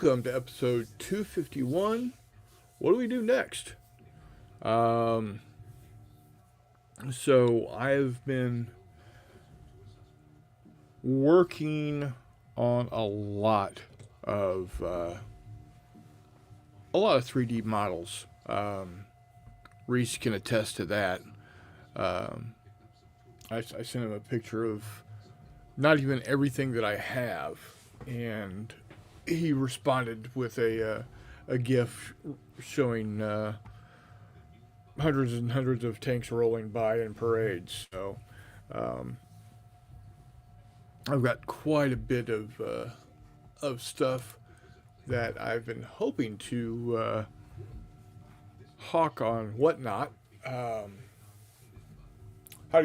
welcome to episode 251. What do we do next? Um, so I've been working on of a lot of 3D models. Reese can attest to that. Um, I sent him a picture of not even everything that I have, and he responded with a GIF showing hundreds and hundreds of tanks rolling by in parades. So um, I've got quite a bit of stuff that I've been hoping to hawk on whatnot. Howdy,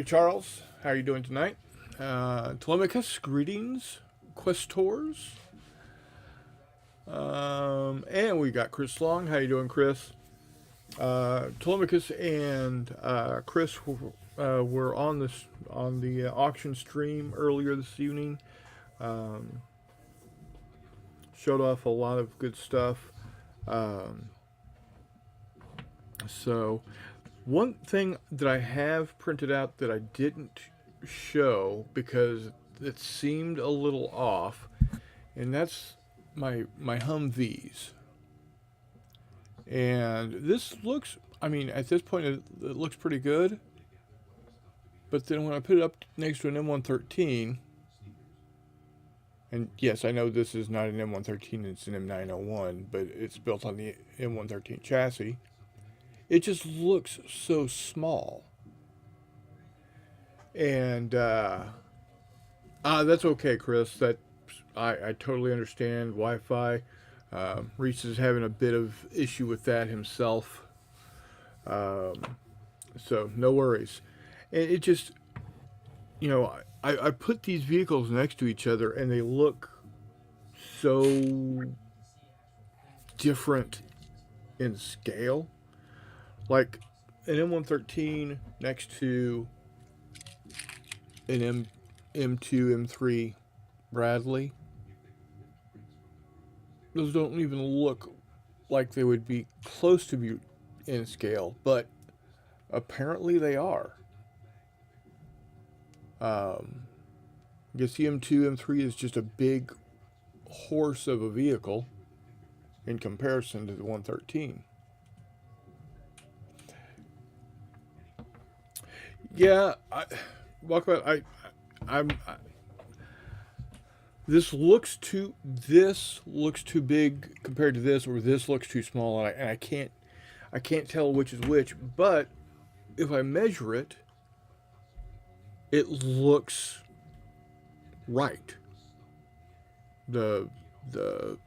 Charles. How are you doing tonight? Telemachus, greetings, Questors. And we got Chris Long. How you doing, Chris? Telemachus and Chris were on the auction stream earlier this evening. Um, Showed off a lot of good stuff. Um, so, one thing that I have printed out that I didn't show because it seemed a little off, and that's my Humvees. And this looks, I mean, at this point, it looks pretty good. But then when I put it up next to an M113, and yes, I know this is not an M113, it's an M901, but it's built on the M113 chassis. It just looks so small. And that's okay, Chris. I totally understand Wi-Fi. Reese is having a bit of issue with that himself. Um, so no worries. And it just, I put these vehicles next to each other and they look so different in scale. Like an M113 next to an M2, M3 Bradley. Those don't even look like they would be close to be in scale, but apparently they are. I guess the M2, M3 is just a big horse of a vehicle in comparison to the 113. Yeah, I'm. This looks too big compared to this, or this looks too small, and I can't tell which is which. But if I measure it, it looks right. The the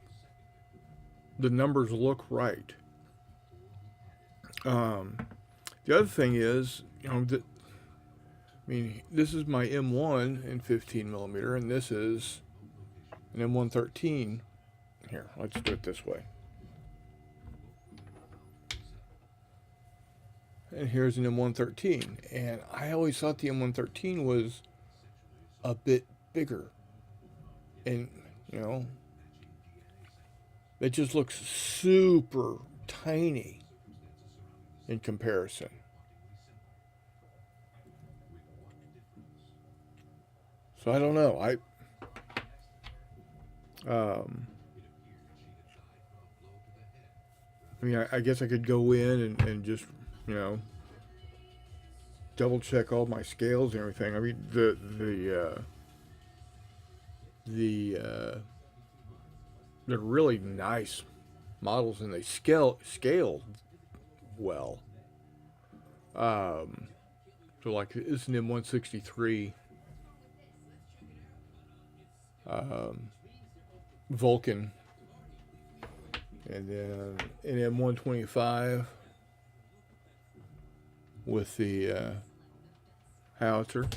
the numbers look right. Um, the other thing is, this is my M1 in 15 millimeter, and this is an M113. Here, let's do it this way. And here's an M113, and I always thought the M113 was a bit bigger, and it just looks super tiny in comparison. So I don't know. Um, I guess I could go in and just, you know, double check all my scales and everything. I mean, they're really nice models, and they scale well. Um, so like it's an M163 Vulcan, and then an M125 with the howitzer.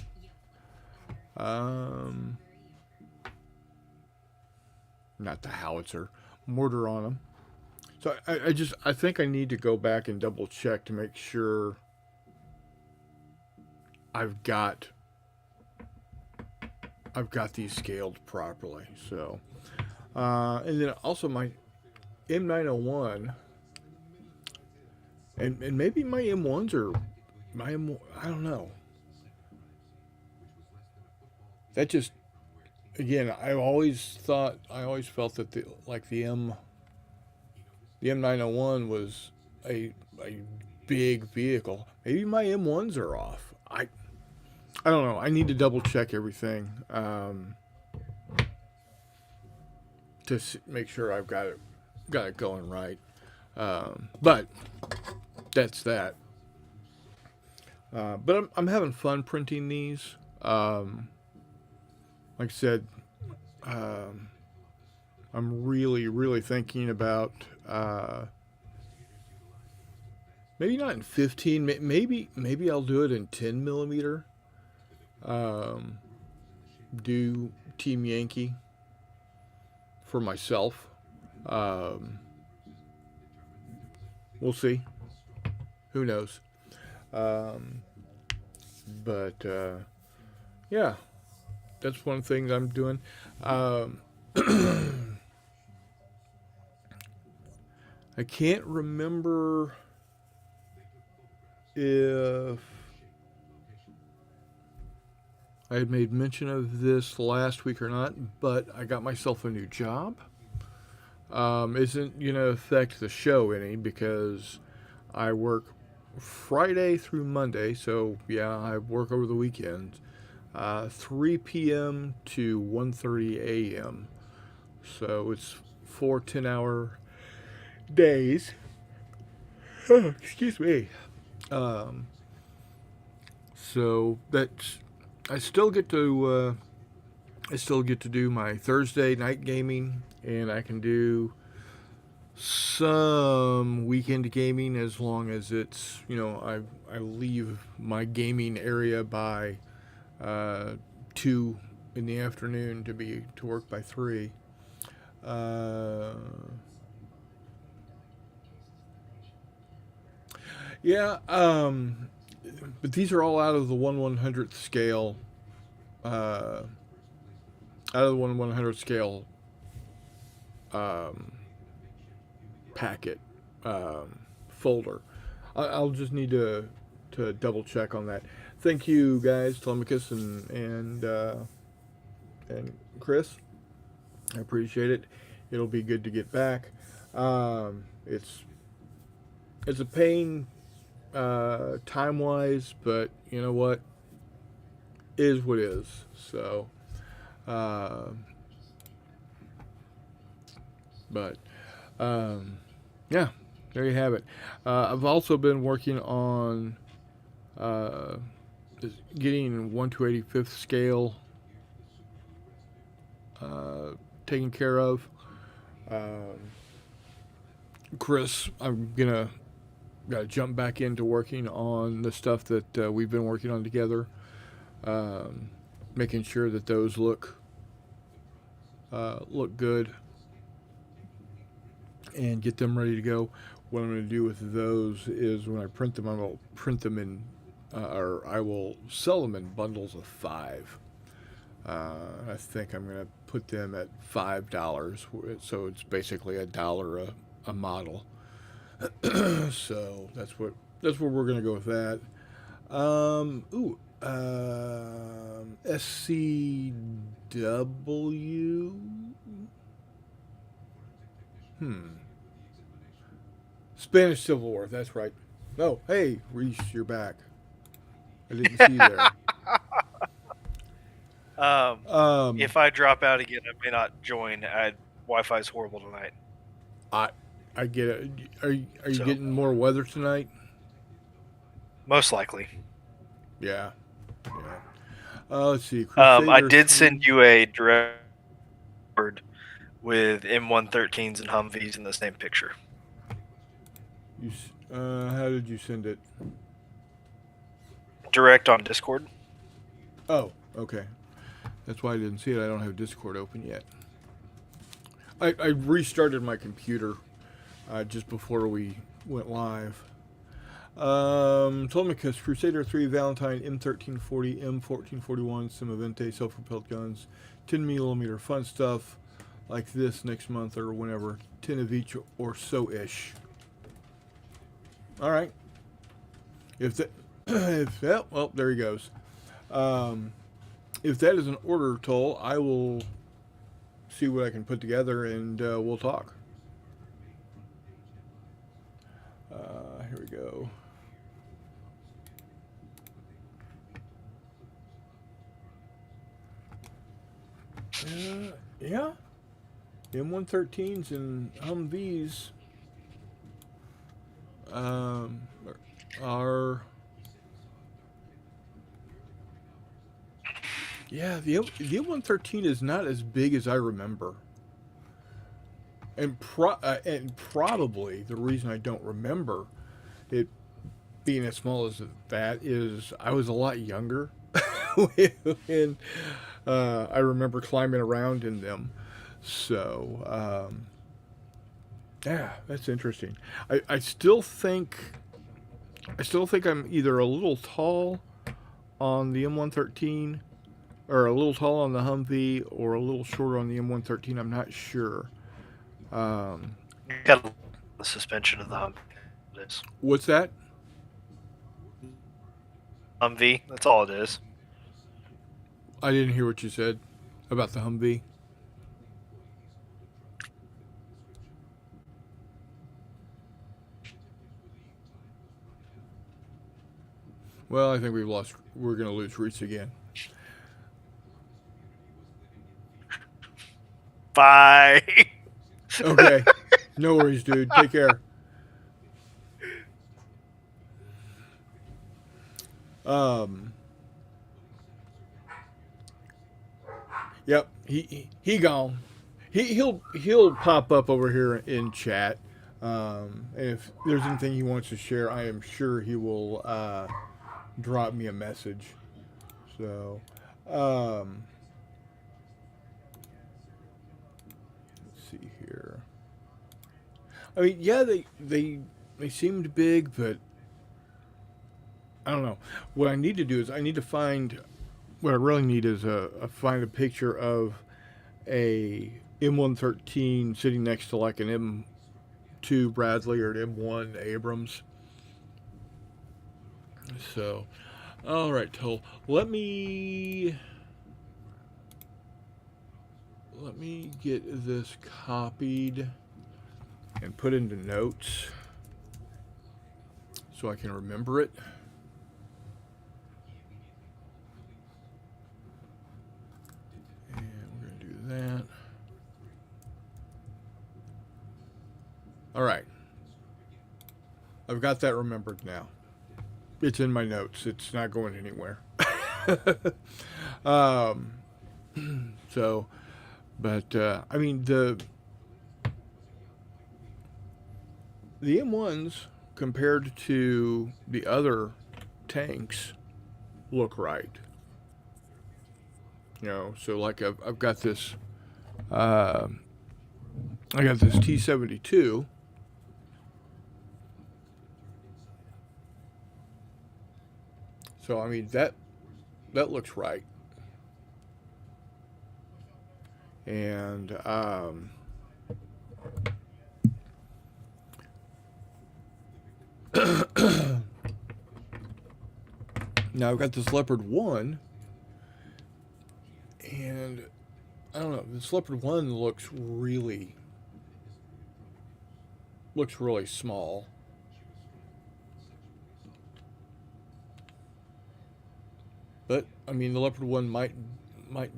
Not the howitzer, mortar on them. So I think I need to go back and double check to make sure I've got these scaled properly. So And then also my M901, and maybe my M1s are my M. I don't know. That just again, I always felt that the M901 was a big vehicle. Maybe my M1s are off. I don't know. I need to double check everything to make sure I've got it going right. But that's that. But I'm having fun printing these. Like I said, um, I'm really thinking about maybe not in 15. Maybe I'll do it in 10 millimeter. Um, do Team Yankee for myself. Um, we'll see. Who knows? Um, but yeah, that's one thing that I'm doing. Um, I can't remember if I had made mention of this last week or not, but I got myself a new job. Isn't going to affect the show any because I work Friday through Monday, so yeah, I work over the weekend, 3 p.m. to 1:30 a.m. So it's 4 10-hour days. Excuse me. Um, so that's I still get to do my Thursday night gaming, and I can do some weekend gaming as long as it's I leave my gaming area by 2 in the afternoon to work by 3. Uh, yeah, but these are all out of the 1/100th scale. Uh, Out of the 1/100th scale um, packet folder. I'll just need to double check on that. Thank you guys, Telemachus and Chris. I appreciate it. It'll be good to get back. It's a pain time wise, but you know what? Is what is. So, uh, but yeah, there you have it. I've also been working on uh, getting 1/285th scale taken care of. Um, Chris, I'm gonna gotta jump back into working on the stuff that we've been working on together, making sure that those look good and get them ready to go. What I'm going to do with those is when I print them, I will print them in, or I will sell them in bundles of 5. I think I'm going to put them at $5, so it's basically $1 a model. So that's where we're going to go with that. SCW. Spanish Civil War. That's right. Oh, hey, Reese, you're back. I didn't see you there. If I drop out again, I may not join. Wi-Fi is horrible tonight. I get it. Are you getting more weather tonight? Most likely. Yeah. Let's see. I did send you a direct with M113s and Humvees in the same picture. How did you send it? Direct on Discord. Oh, okay. That's why I didn't see it. I don't have Discord open yet. I restarted my computer just before we went live. Telemachus, Crusader 3, Valentine, M1340, M1441, Simavente, self-propelled guns, 10mm fun stuff, like this next month or whenever. 10 of each or so ish. All right. If that, if that, well, there he goes. If that is an order, Toll, I will see what I can put together and we'll talk. Here we go. Yeah. M113s and Humvees are. Yeah, the M113 is not as big as I remember. And probably the reason I don't remember it being as small as that is I was a lot younger when I remember climbing around in them. So, yeah, that's interesting. I still think I'm either a little tall on the M113 or a little tall on the Humvee or a little shorter on the M113. I'm not sure. Got the suspension of the Humvee. What's that? Humvee. That's all it is. I didn't hear what you said about the Humvee. Well, I think we're going to lose Reese again. Bye. Okay. No worries, dude. Take care. Yep. He gone. He'll pop up over here in chat. And if there's anything he wants to share, I am sure he will drop me a message. So, let's see here. I mean, yeah, they seemed big, but I don't know. What I need to do is I need to find. What I really need is find a picture of a M113 sitting next to like an M2 Bradley or an M1 Abrams. So, all right, Toll. Let me get this copied and put into notes so I can remember it. And we're going to do that. All right. I've got that remembered now. It's in my notes. It's not going anywhere. So, but I mean the M1s compared to the other tanks look right. You know, so like I've got this I got this T-72. So I mean that looks right. And now I've got this Leopard 1, and I don't know, this Leopard 1 looks really small. But I mean, the Leopard 1 might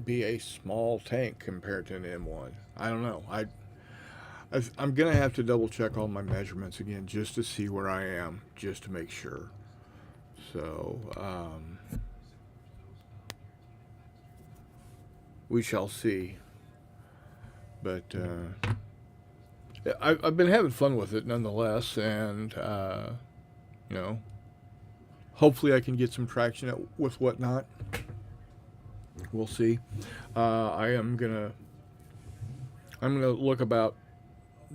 be a small tank compared to an M1. I don't know. I'm gonna have to double check all my measurements again just to see where I am, just to make sure. So we shall see. But I've been having fun with it nonetheless, and you know, hopefully I can get some traction with whatnot. We'll see. I'm gonna look about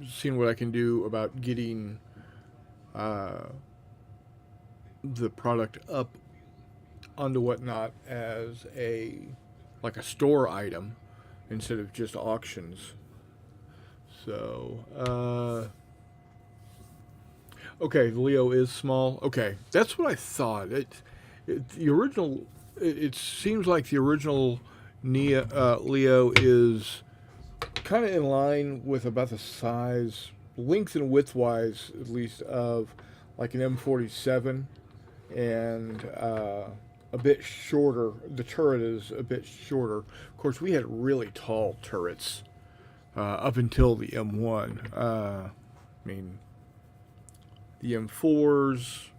seeing what I can do about getting the product up onto whatnot as a store item instead of just auctions. So, okay, the Leo is small. Okay, that's what I thought. The original, it seems like the original Leo is kind of in line with about the size, length and width wise, at least, of like an M47, and a bit shorter. The turret is a bit shorter. Of course, we had really tall turrets up until the M1. I mean, the M4s,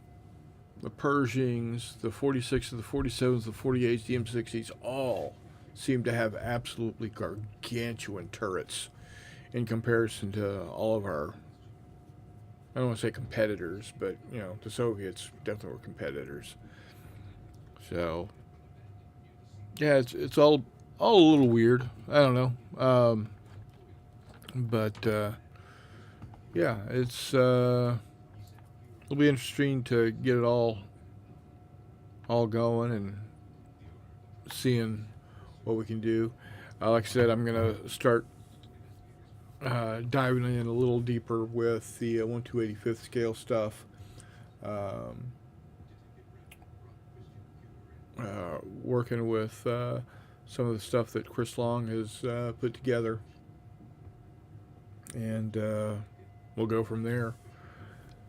the Pershings, the 46s, the 47s, the 48s, the M60s, all seem to have absolutely gargantuan turrets in comparison to all of our, I don't want to say competitors, but, you know, the Soviets definitely were competitors. So, yeah, it's all a little weird. I don't know. But, yeah, it'll be interesting to get it all going and seeing what we can do. Like I said, I'm gonna start diving in a little deeper with the 1/285th scale stuff. Um, Working with some of the stuff that Chris Long has put together, and we'll go from there.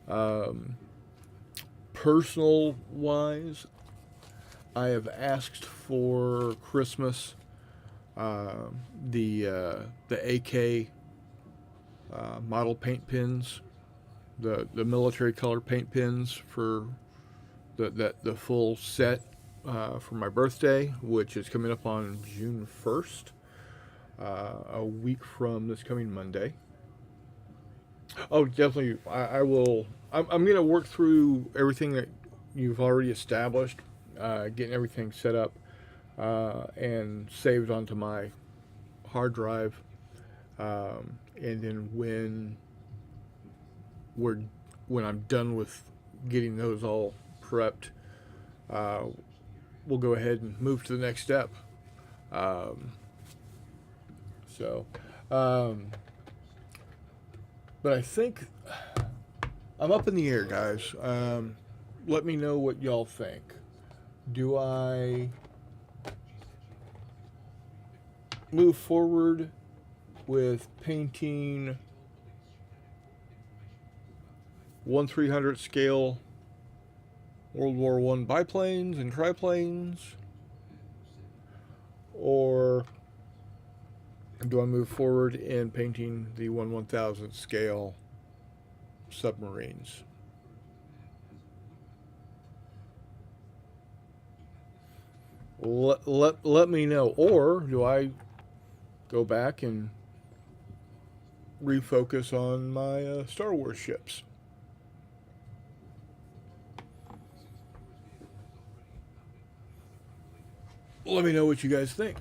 Um, Personal wise, I have asked for Christmas the AK model paint pins, the military color paint pins for the full set for my birthday, which is coming up on June 1st, a week from this coming Monday. Oh, definitely. I will. I'm going to work through everything that you've already established, getting everything set up and saved onto my hard drive. And then we're when I'm done with getting those all prepped, uh, we'll go ahead and move to the next step. Um, so, um, but I think I'm up in the air, guys. Let me know what y'all think. Do I move forward with painting 1/300 scale World War I biplanes and triplanes, or do I move forward in painting the 1/1000th scale submarines? Let me know. Or do I go back and refocus on my Star Wars ships? Let me know what you guys think.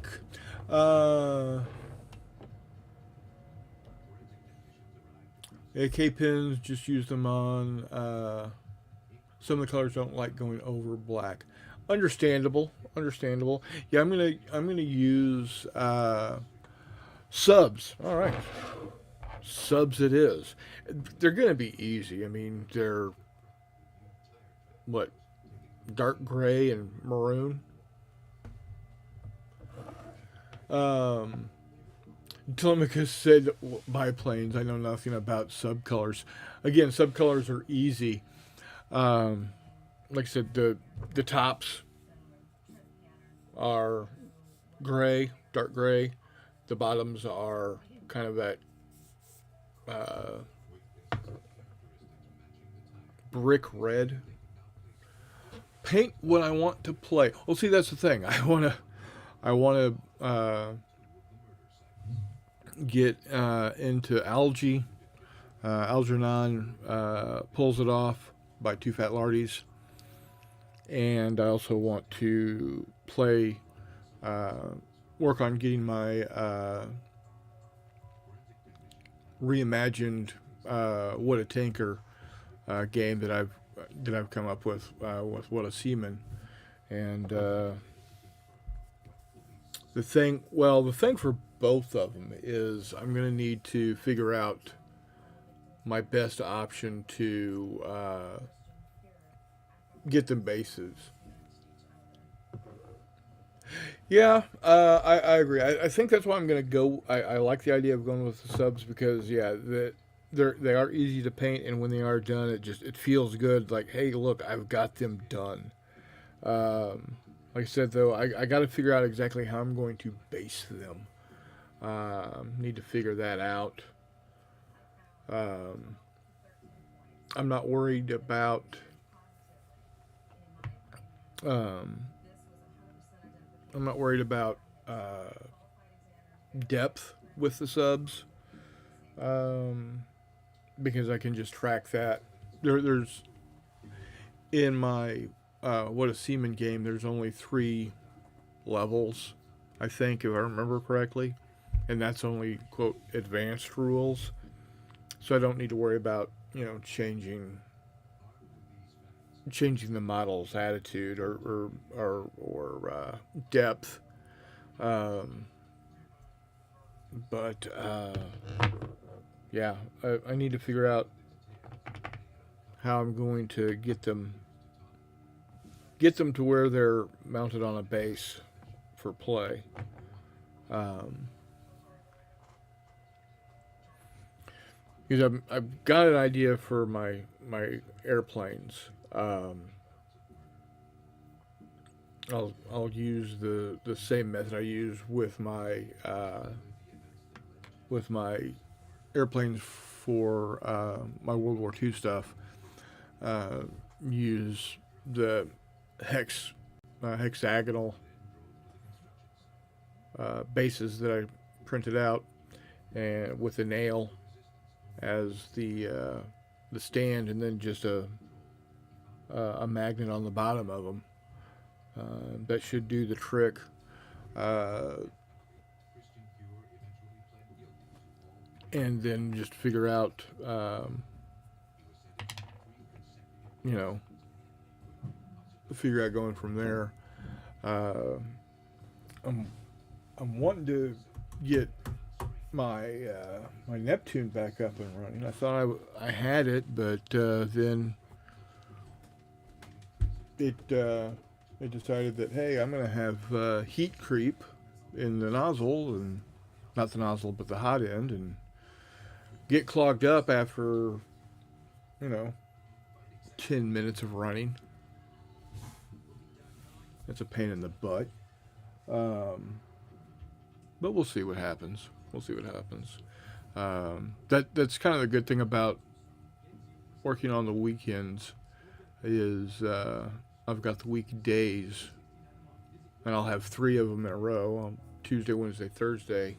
AK pins, just use them on. Some of the colors don't like going over black. Understandable, understandable. Yeah, I'm gonna use subs. All right, subs it is. They're gonna be easy. I mean, they're what, dark gray and maroon. Telemachus said biplanes. I know nothing about subcolors. Again, subcolors are easy. Like I said, the tops are gray, dark gray. The bottoms are kind of that brick red. Paint what I want to play. Well, see, that's the thing. I want to get into Algae. Algernon pulls it off by Two Fat Lardies. And I also want to play, work on getting my reimagined What a Tanker game that I've come up with What a Seaman. And the thing for both of them is I'm going to need to figure out my best option to get them bases. Yeah, I agree. I think that's why I'm going to go. I like the idea of going with the subs because yeah, they are easy to paint, and when they are done, it feels good. Like, hey, look, I've got them done. Like I said though, I got to figure out exactly how I'm going to base them. Need to figure that out. Um, I'm not worried about. Um, I'm not worried about depth with the subs um, because I can just track that. There's in my what a seaman game. There's only 3 levels, I think, if I remember correctly, and that's only quote advanced rules. So I don't need to worry about changing the model's attitude or depth. Um, but yeah, I need to figure out how I'm going to get them to where they're mounted on a base for play. Um, because I've got an idea for my airplanes. I'll use the same method I use with my airplanes for my World War II stuff. Uh, use the hexagonal bases that I printed out, and with a nail as the stand, and then just a magnet on the bottom of them. That should do the trick. Uh, and then just figure out, you know, figure out going from there. Uh, I'm I'm wanting to get my Neptune back up and running. I thought I had it, but then it decided that hey, I'm gonna have heat creep in the nozzle, and not the nozzle but the hot end, and get clogged up after 10 minutes of running. It's a pain in the butt. Um, but we'll see what happens. We'll see what happens. That's kind of the good thing about working on the weekends is I've got the weekdays, and I'll have 3 of them in a row on Tuesday, Wednesday, Thursday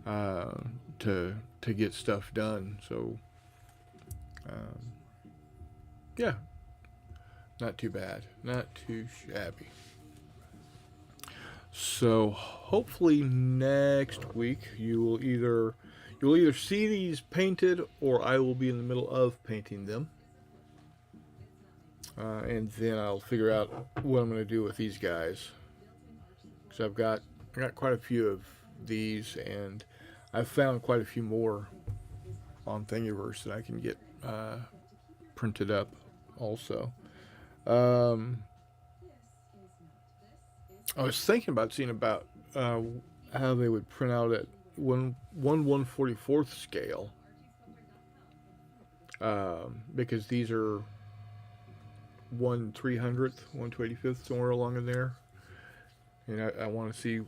uh, to get stuff done. So um, yeah, not too bad, not too shabby. So hopefully next week you'll either see these painted or I will be in the middle of painting them, and then I'll figure out what I'm going to do with these guys because I got quite a few of these, and I've found quite a few more on Thingiverse that I can get printed up also. Um, I was thinking about seeing about how they would print out at 1/144th scale, because these are 1/300th, 1/285th, somewhere along in there, and I want to see,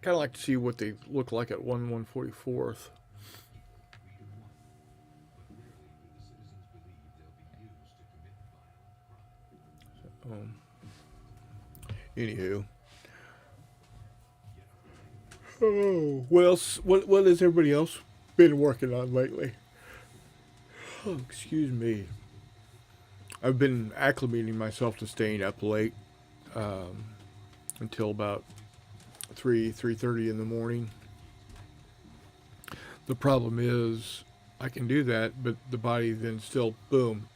kind of like to see what they look like at 1/144th. Um, Anywho, oh, what else? What has everybody else been working on lately? Oh, excuse me. I've been acclimating myself to staying up late um, until about 3:30 in the morning. The problem is I can do that, but the body then still boom.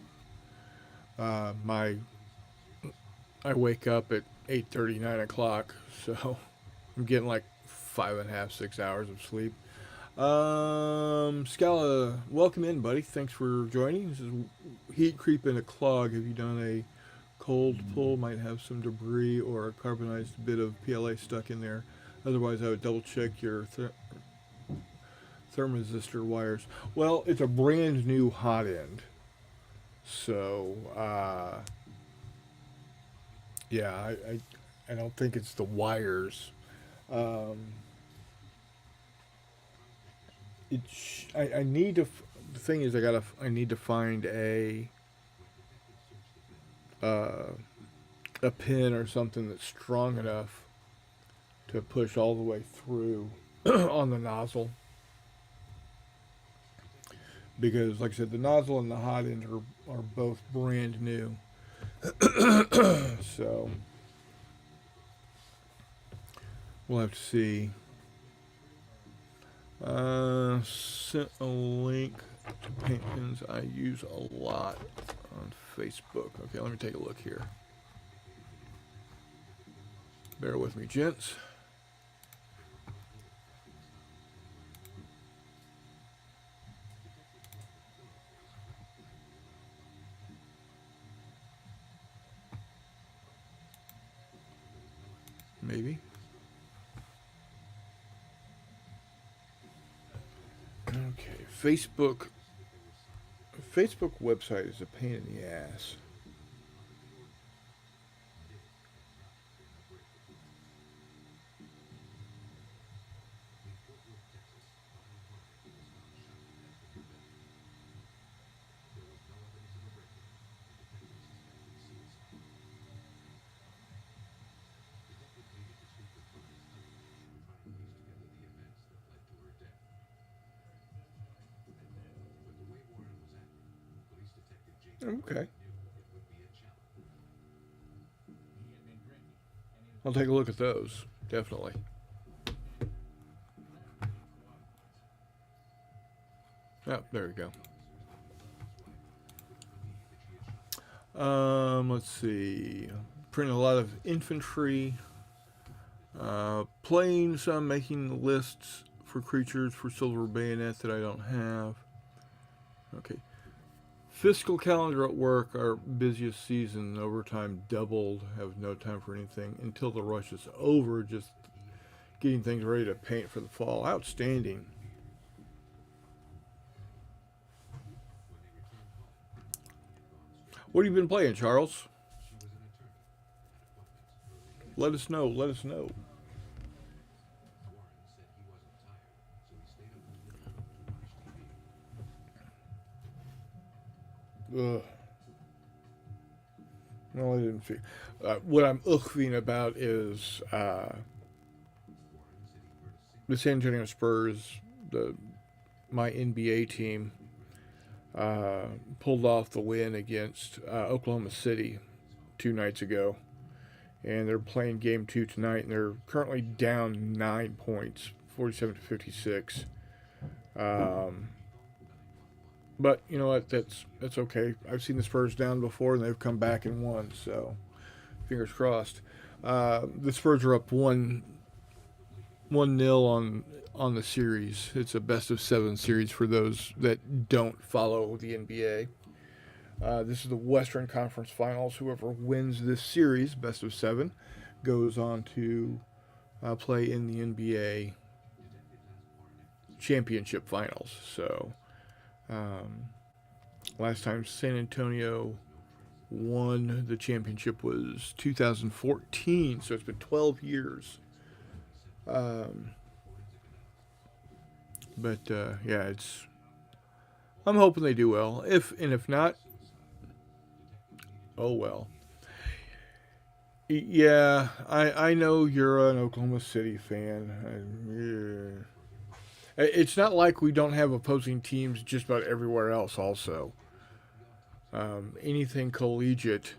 My I wake up at 8:30, 9 o'clock, so I'm getting like 5.5, 6 hours of sleep. Scala, welcome in, buddy. Thanks for joining. This is Heat Creep in a Clog. Have you done a cold pull? Might have some debris or a carbonized bit of PLA stuck in there. Otherwise, I would double check your thermistor wires. Well, it's a brand new hot end. So, yeah, I don't think it's the wires. Um, I need to. The thing is, I need to find a pin or something that's strong enough to push all the way through on the nozzle. Because, like I said, the nozzle and the hot end are both brand new. So we'll have to see. Sent a link to paint pens I use a lot on Facebook. Okay, let me take a look here. Bear with me, gents. Maybe. Okay, Facebook website is a pain in the ass. Okay. I'll take a look at those, definitely. Oh, there we go. Let's see. Printing a lot of infantry. Playing some, making lists for creatures for Silver Bayonet that I don't have. Okay. Fiscal calendar at work, our busiest season, overtime doubled, have no time for anything until the rush is over, just getting things ready to paint for the fall. Outstanding. What have you been playing, Charles? Let us know, let us know. Ugh. No, I didn't feel. What I'm ughing about is the San Antonio Spurs, my NBA team, pulled off the win against Oklahoma City 2 nights ago, and they're playing game 2 tonight, and they're currently down 9 points, 47-56. But you know what? That's okay. I've seen the Spurs down before, and they've come back and won. So, fingers crossed. The Spurs are up 1-0 on the series. It's a best of 7 series for those that don't follow the NBA. This is the Western Conference Finals. Whoever wins this series, best of 7, goes on to play in the NBA championship finals. So. Last time San Antonio won the championship was 2014, so it's been 12 years. But yeah, it's. I'm hoping they do well. If not, oh well. Yeah, I know you're an Oklahoma City fan. Yeah. It's not like we don't have opposing teams just about everywhere else, also. Anything collegiate,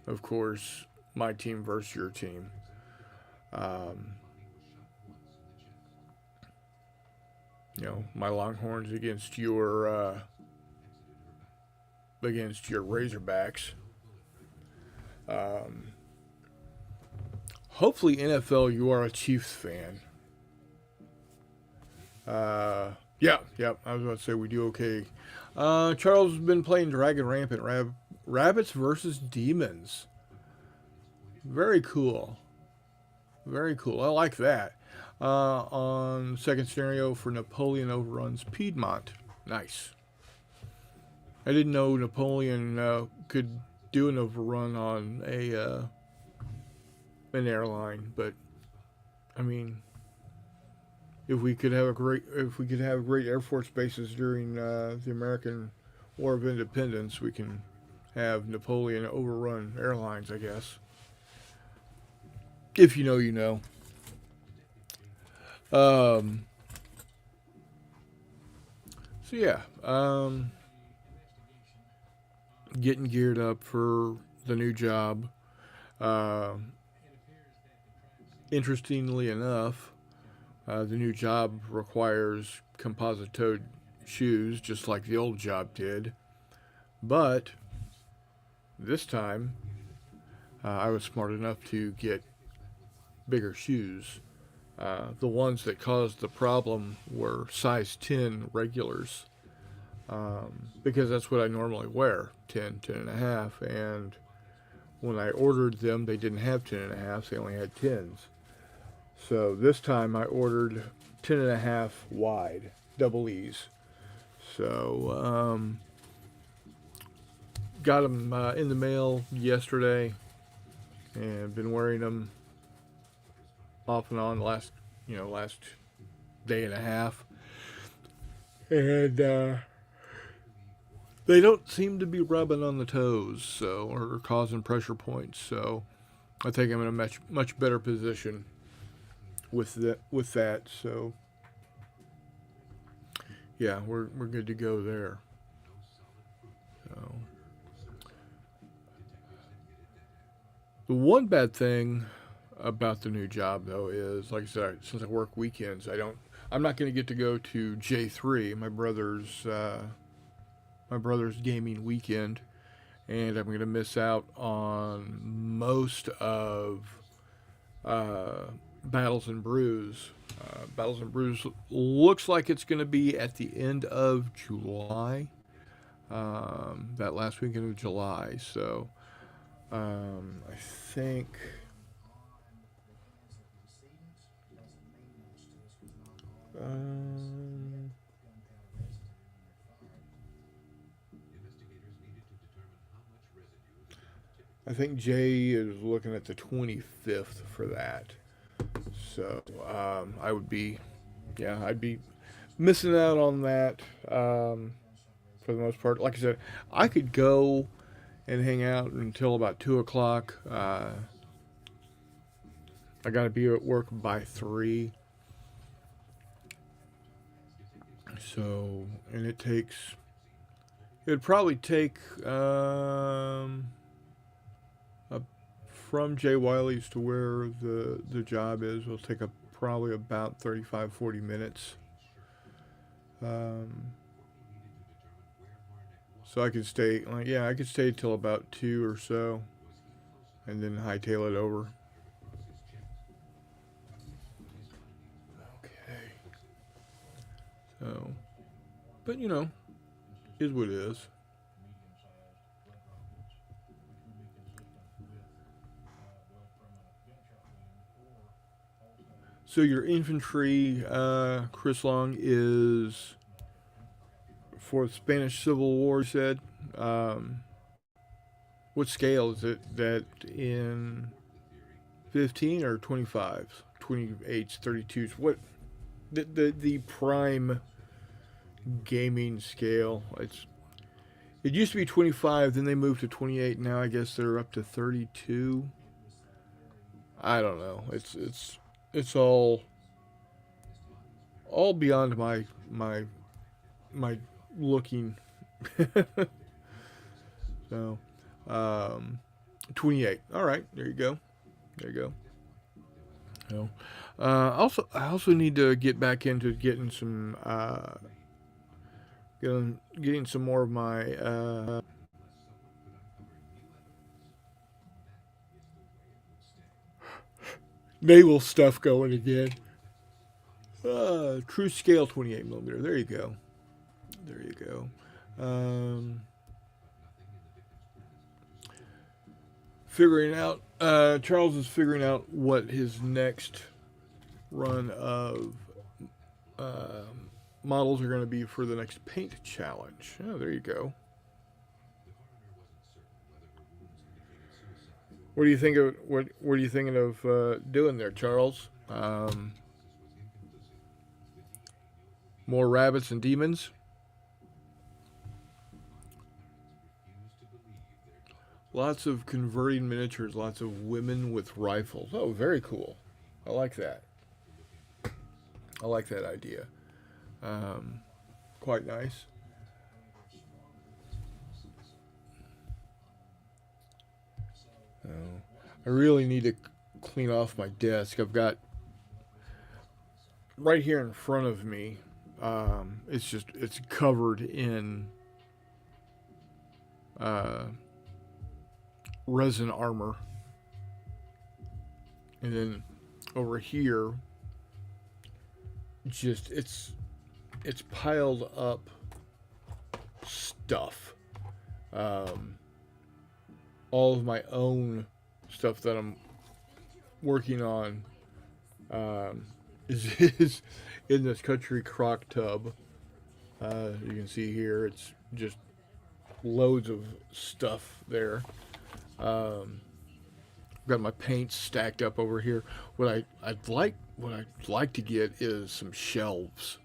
of course, my team versus your team. Um, my Longhorns against your Razorbacks. Hopefully, NFL, you are a Chiefs fan. Yeah, yeah. I was about to say we do okay. Charles has been playing Dragon Rampant Rabbits versus Demons. Very cool. Very cool. I like that. On second scenario for Napoleon overruns Piedmont. Nice. I didn't know Napoleon could do an overrun on a an airline, but I mean, if we could have great Air Force bases during the American War of Independence, we can have Napoleon overrun airlines, I guess. If you know, you know. Um, so yeah, getting geared up for the new job. Uh, Interestingly enough, the new job requires composite-toed shoes, just like the old job did. But this time, I was smart enough to get bigger shoes. The ones that caused the problem were size 10 regulars, because that's what I normally wear, 10, 10 and a half. And when I ordered them, they didn't have 10 and a half, they only had 10s. So this time I ordered 10 and a half wide, double E's. So, got them in the mail yesterday and been wearing them off and on last day and a half. And they don't seem to be rubbing on the toes, so, or causing pressure points. So I think I'm in a much better position with that. So yeah, we're good to go there. So the one bad thing about the new job though is, like I said, since I work weekends, I'm not going to get to go to J3, my brother's gaming weekend, and I'm going to miss out on most of uh, Battles and Brews. Battles and Brews looks like it's going to be at the end of July, that last weekend of July. So I think. Um, I think Jay is looking at the 25th for that. So I would be, yeah, I'd be missing out on that for the most part. Like I said, I could go and hang out until about 2 o'clock. I got to be at work by 3. So, and it would probably take a, from Jay Wiley's to where the job is, will take probably about 35, 40 minutes. Um, so I could stay, I could stay till about 2 or so, and then hightail it over. Okay. So, but is what it is. So your infantry, Chris Long, is for the Spanish Civil War. You said, what scale is it? That in 15 or 25s, 28s, 32s? What the prime gaming scale? It used to be 25, then they moved to 28. Now I guess they're up to 32. I don't know. It's all beyond my looking. So, 28. All right, there you go. There you go. So, I also need to get back into getting some more of my naval stuff going again. True scale 28 millimeter. There you go. There you go. Figuring out. Charles is figuring out what his next run of models are going to be for the next paint challenge. Oh, there you go. What do you think of what are you thinking of doing there, Charles? More rabbits and demons? Lots of converting miniatures, lots of women with rifles. Oh, very cool. I like that. I like that idea. Quite nice. I really need to clean off my desk. I've got right here in front of me. It's covered in resin armor, and then over here, just it's piled up stuff. All of my own stuff that I'm working on is in this country crock tub. You can see here, it's just loads of stuff there. I've got my paints stacked up over here. What I'd like to get is some shelves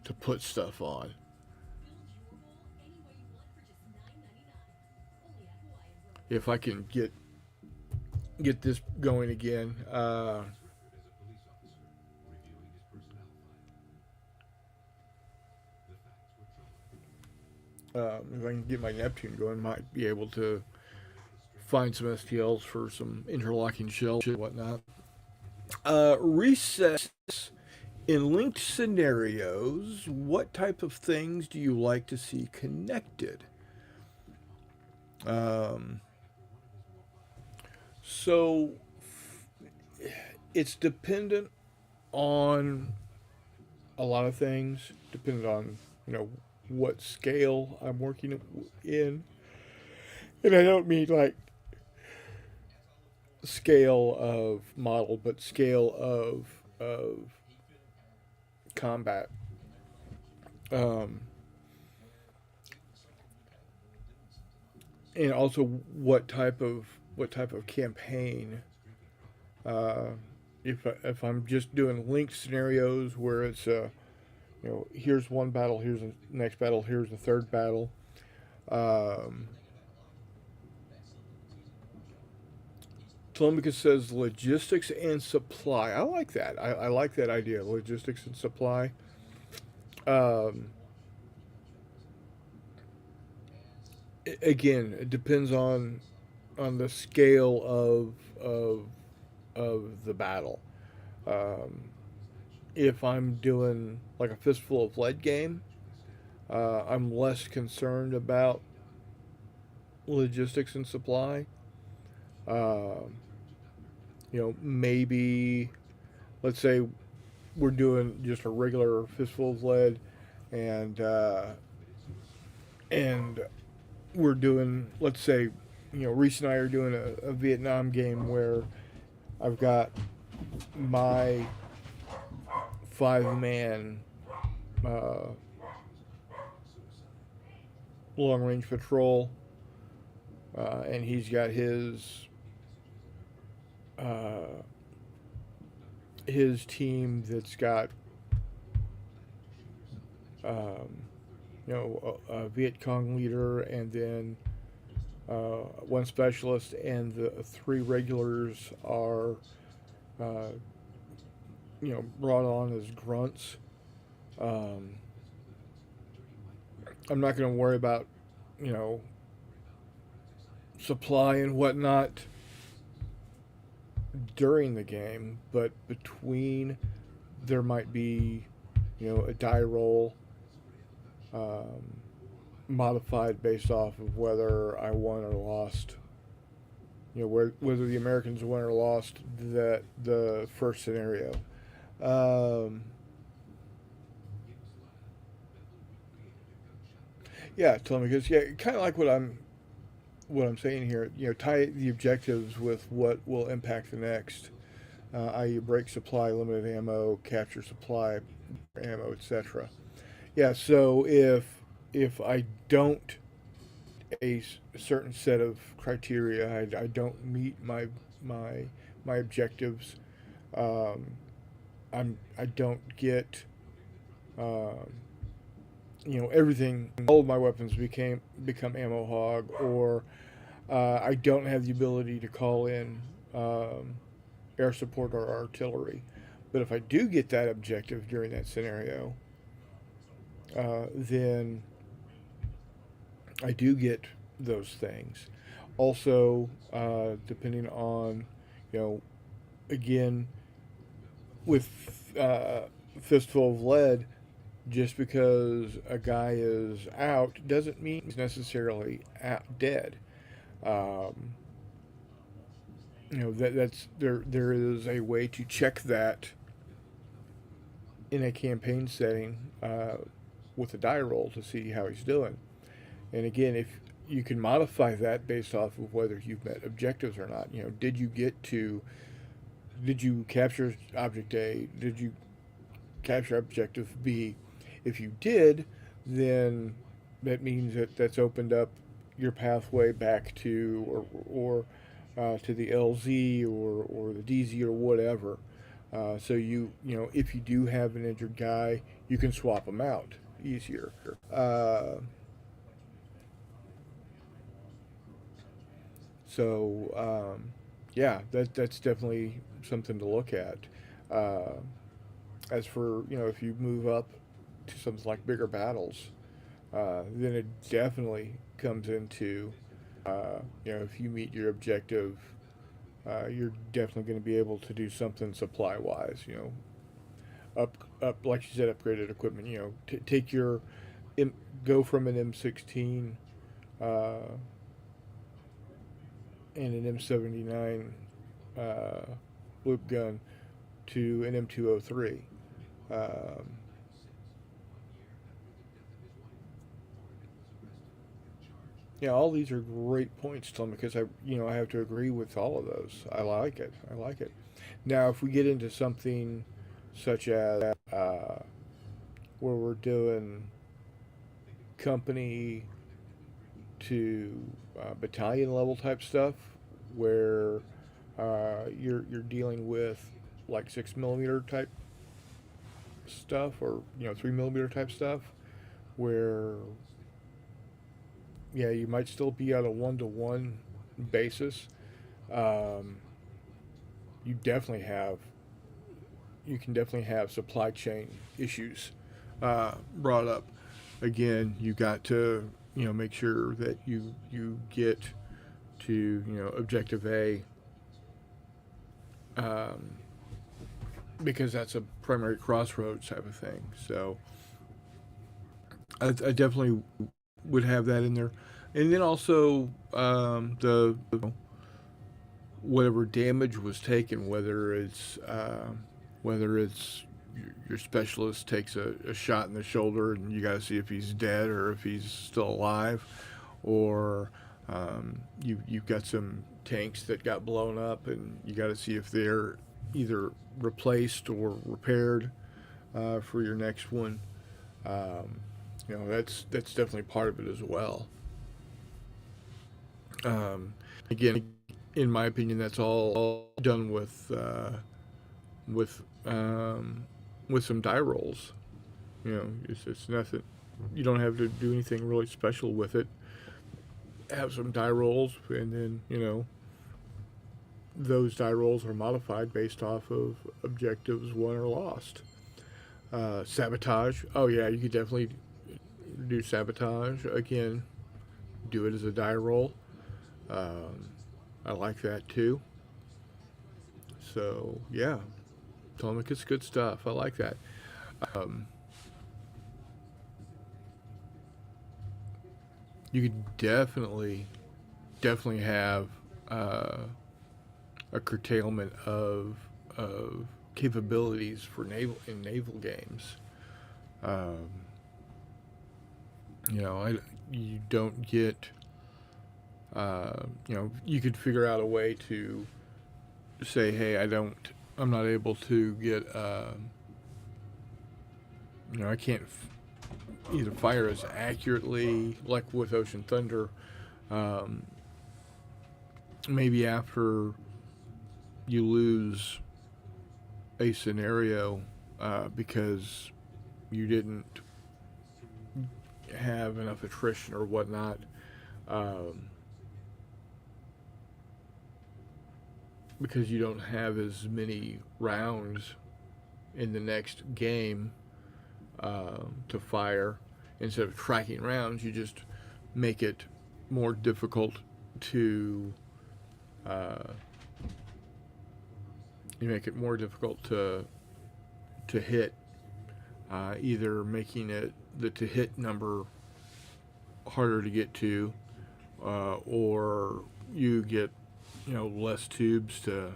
to put stuff on. If I can get this going again. If I can get my Neptune going, might be able to find some STLs for some interlocking shells and whatnot. Recess in linked scenarios. What type of things do you like to see connected? So it's dependent on a lot of things. Dependent on what scale I'm working in, and I don't mean like scale of model, but scale of combat. And also what type of campaign. If I'm just doing linked scenarios where it's here's one battle, here's the next battle, here's the third battle. Telemachus says logistics and supply. I like that. I like that idea. Logistics and supply. Again, it depends on the scale of the battle. If I'm doing like a fistful of lead game, I'm less concerned about logistics and supply. Maybe let's say we're doing just a regular fistful of lead, and we're doing, let's say, Reese and I are doing a Vietnam game where I've got my 5-man long range patrol, and he's got his team that's got a Viet Cong leader, and then one specialist, and the 3 regulars are brought on as grunts. I'm not going to worry about supply and whatnot during the game, but between there might be a die roll modified based off of whether I won or lost. Whether the Americans won or lost the first scenario. Yeah, Telemachus. Yeah, kind of like what I'm saying here. Tie the objectives with what will impact the next, i.e., break supply, limited ammo, capture supply, ammo, etc. Yeah. So if I don't a certain set of criteria, I don't meet my my objectives. Um, I don't get um, everything. All of my weapons become ammo hog, or I don't have the ability to call in um, air support or artillery. But if I do get that objective during that scenario, then I do get those things. Also, depending on, you know, again, with Fistful of Lead, just because a guy is out doesn't mean he's necessarily dead. Um, that's there. There is a way to check that in a campaign setting with a die roll to see how he's doing. And again, if you can modify that based off of whether you've met objectives or not. Did you capture object A? Did you capture objective B? If you did, then that means that that's opened up your pathway back to or to the LZ or the DZ or whatever. So if you do have an injured guy, you can swap them out easier. Uh, so yeah, that's definitely something to look at. Uh, as for if you move up to something like bigger battles, then it definitely comes into if you meet your objective, you're definitely going to be able to do something supply wise. Up like you said, upgraded equipment. Take your go from an M16 uh, and an M79 loop gun to an M203. Um, yeah, all these are great points, Tom, because I have to agree with all of those. I like it. I like it. Now, if we get into something such as where we're doing company to battalion level type stuff, where you're dealing with like 6 millimeter type stuff, or 3 millimeter type stuff, where yeah, you might still be on a 1-to-1 basis. Um, you definitely have you can definitely have supply chain issues brought up. Again, you got to make sure that you get to objective A, um, because that's a primary crossroads type of thing. So I definitely would have that in there, and then also the whatever damage was taken, whether it's your specialist takes a shot in the shoulder and you got to see if he's dead or if he's still alive, or you've got some tanks that got blown up and you got to see if they're either replaced or repaired for your next one. Um, that's definitely part of it as well. Again, in my opinion, that's all done with with some die rolls. It's nothing. You don't have to do anything really special with it. Have some die rolls, and then those die rolls are modified based off of objectives won or lost. Sabotage. Oh yeah, you could definitely do sabotage. Again, do it as a die roll. Um, I like that too. So yeah, Atomic is good stuff. I like that. Um, you could definitely have a curtailment of capabilities for naval games. Um, I you don't get, you could figure out a way to say, hey, I'm not able to get, I can't either fire as accurately like with Ocean Thunder. Um, Maybe after you lose a scenario because you didn't have enough attrition or whatnot. Um, because you don't have as many rounds in the next game to fire. Instead of tracking rounds, you just make it more difficult to uh, you make it more difficult to hit. Either making it the to hit number harder to get to, or you get less tubes to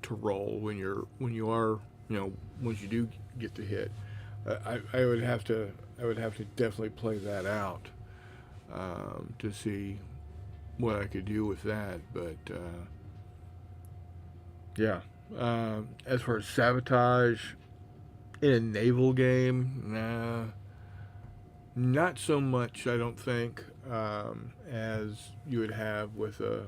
roll when you are once you do get the hit. I would have to definitely play that out to see what I could do with that. But yeah, as far as sabotage in a naval game, nah, not so much. I don't think as you would have with a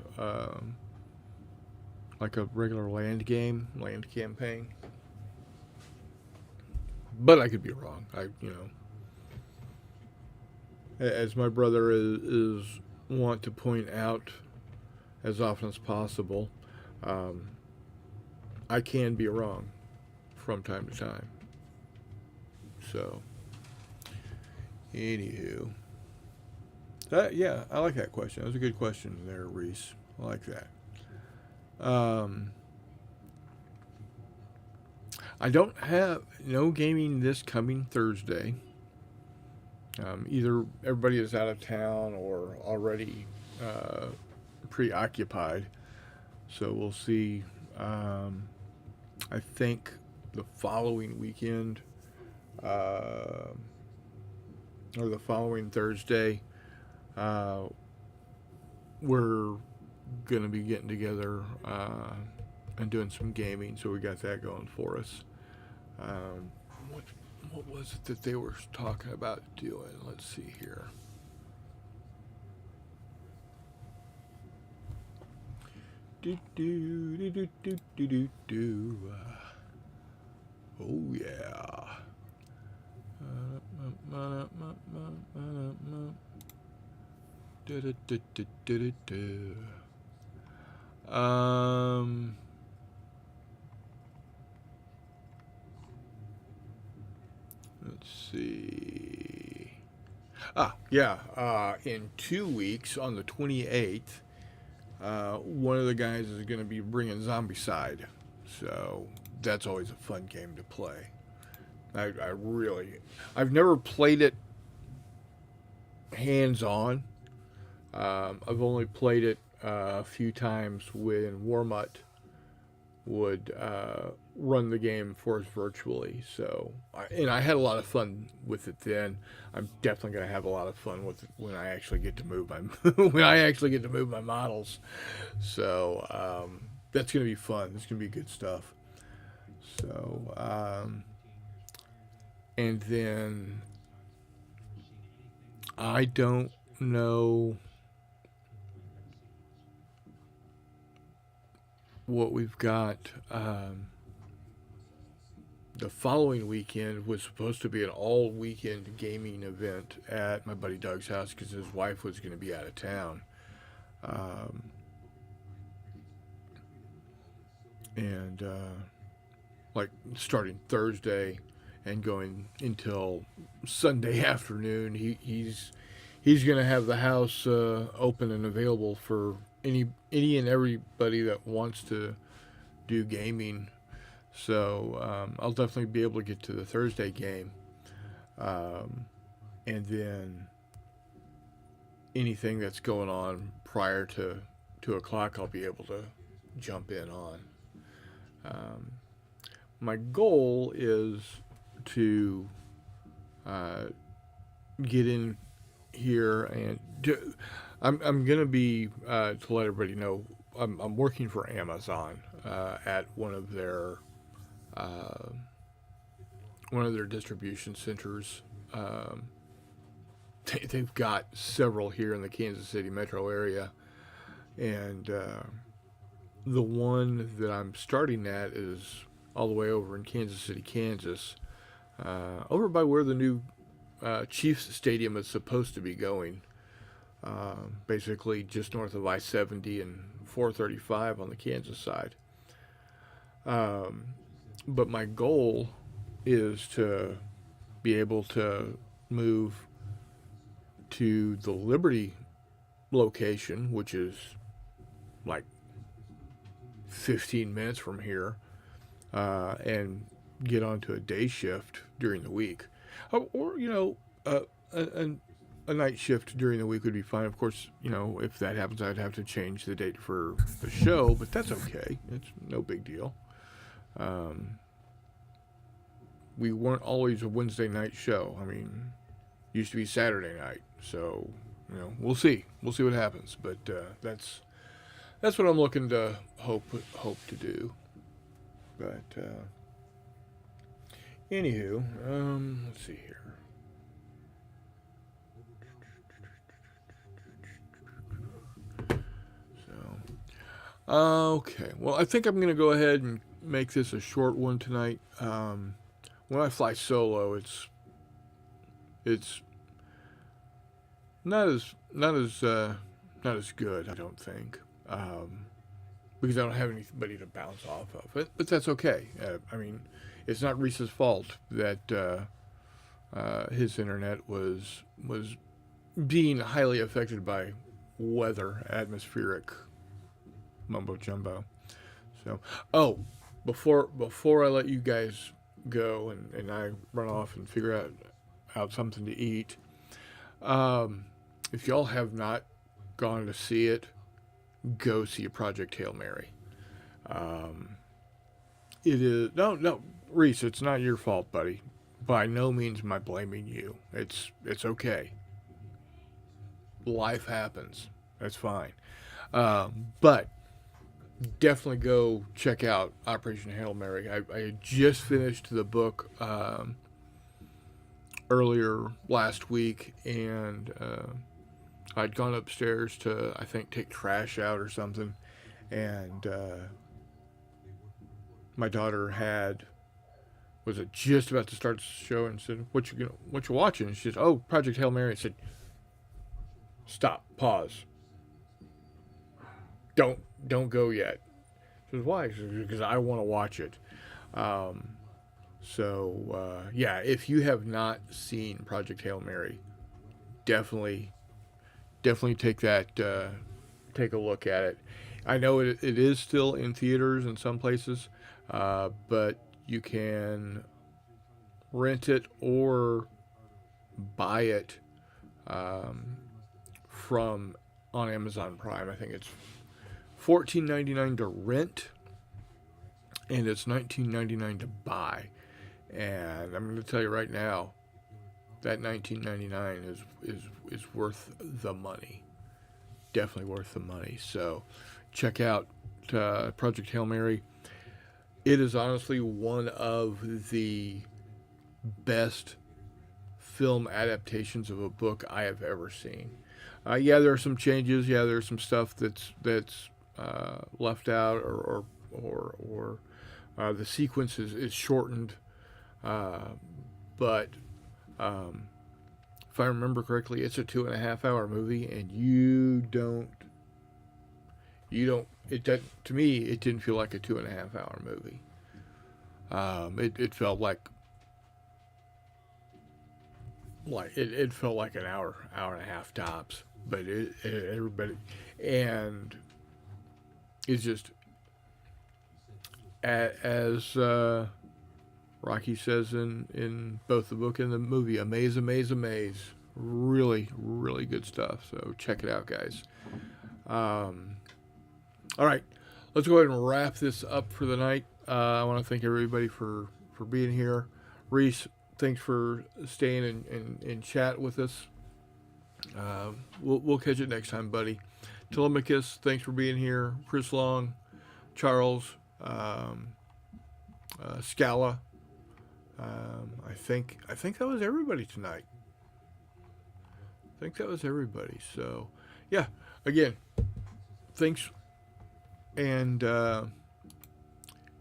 like a regular land campaign. But I could be wrong. As my brother is want to point out as often as possible, um, I can be wrong from time to time. So, anywho, yeah, I like that question. That was a good question there, Reese. I like that. Um, I don't have no gaming this coming Thursday. Either everybody is out of town or already uh, preoccupied. So we'll see. I think the following weekend or the following Thursday, uh, we're going to be getting together and doing some gaming. So we got that going for us. Um, what, what was it that they were talking about doing? Let's see here. Do do do do do do do do. Oh yeah. Um. Let's see. Yeah. In 2 weeks, on the 28th, one of the guys is going to be bringing Zombicide. So that's always a fun game to play. I've never played it hands on. I've only played it a few times when Warmut would run the game for us virtually. So, and I had a lot of fun with it then. I'm definitely going to have a lot of fun with it when I actually get to move my when I actually get to move my models. So that's going to be fun. It's going to be good stuff. So, and then I don't know what we've got. The following weekend was supposed to be an all weekend gaming event at my buddy Doug's house because his wife was going to be out of town. Um, and like starting Thursday and going until Sunday afternoon, he's going to have the house open and available for any and everybody that wants to do gaming. So I'll definitely be able to get to the Thursday game, and then anything that's going on prior to 2 o'clock, I'll be able to jump in on. Um, my goal is to uh, get in here, and I'm gonna be to let everybody know I'm working for Amazon at uh, one of their distribution centers. Um, they've got several here in the Kansas City metro area, and the one that I'm starting at is all the way over in Kansas City, Kansas, over by where the new Chiefs Stadium is supposed to be going. Basically, just north of I-70 and 435 on the Kansas side. Um, but my goal is to be able to move to the Liberty location, which is like 15 minutes from here, and get onto a day shift during the week. Or, a night shift during the week would be fine. Of course, if that happens, I'd have to change the date for the show, but that's okay. It's no big deal. Um, we weren't always a Wednesday night show. I mean, used to be Saturday night. So, we'll see. We'll see what happens. But that's what I'm looking to hope to do. But anywho, let's see here. Okay. Well, I think I'm going to go ahead and make this a short one tonight. When I fly solo, it's not as good. I don't think, because I don't have anybody to bounce off of. But that's okay. I mean, it's not Reese's fault that his internet was being highly affected by weather, atmospheric mumbo jumbo. So, before I let you guys go and I run off and figure out something to eat, if y'all have not gone to see it, go see Project Hail Mary. It is no, Reese. It's not your fault, buddy. By no means am I blaming you. It's okay. Life happens. That's fine. But definitely go check out Operation Hail Mary. I had just finished the book earlier last week, and I'd gone upstairs to, I think, take trash out or something, and my daughter was just about to start the show and said, "What you watching?" And she said, "Oh, Project Hail Mary." I said, "Stop, pause. Don't go yet." She says, "Why?" She says, "Because I want to watch it." Yeah, if you have not seen Project Hail Mary, definitely take a look at it. I know it is still in theaters in some places, but you can rent it or buy it from on Amazon Prime. I think it's $14.99 to rent, and it's $19.99 to buy. And I'm going to tell you right now, that $19.99 is worth the money. Definitely worth the money. So check out Project Hail Mary. It is honestly one of the best film adaptations of a book I have ever seen. Yeah, there are some changes. Yeah, there's some stuff that's left out, or the sequence is shortened. But if I remember correctly, it's a 2.5 hour movie, and to me, it didn't feel like a 2.5 hour movie. It felt like it felt like an hour and a half tops. But everybody, and it's just as Rocky says in both the book and the movie, amaze, amaze, amaze. Really, really good stuff. So check it out, guys. All right, let's go ahead and wrap this up for the night. I want to thank everybody for being here. Reese, thanks for staying and chat with us. We'll catch it next time, buddy. Telemachus, thanks for being here. Chris Long, Charles, Scala. I think that was everybody tonight. I think that was everybody. So, yeah. Again, thanks, and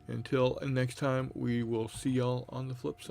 until next time, we will see y'all on the flip side.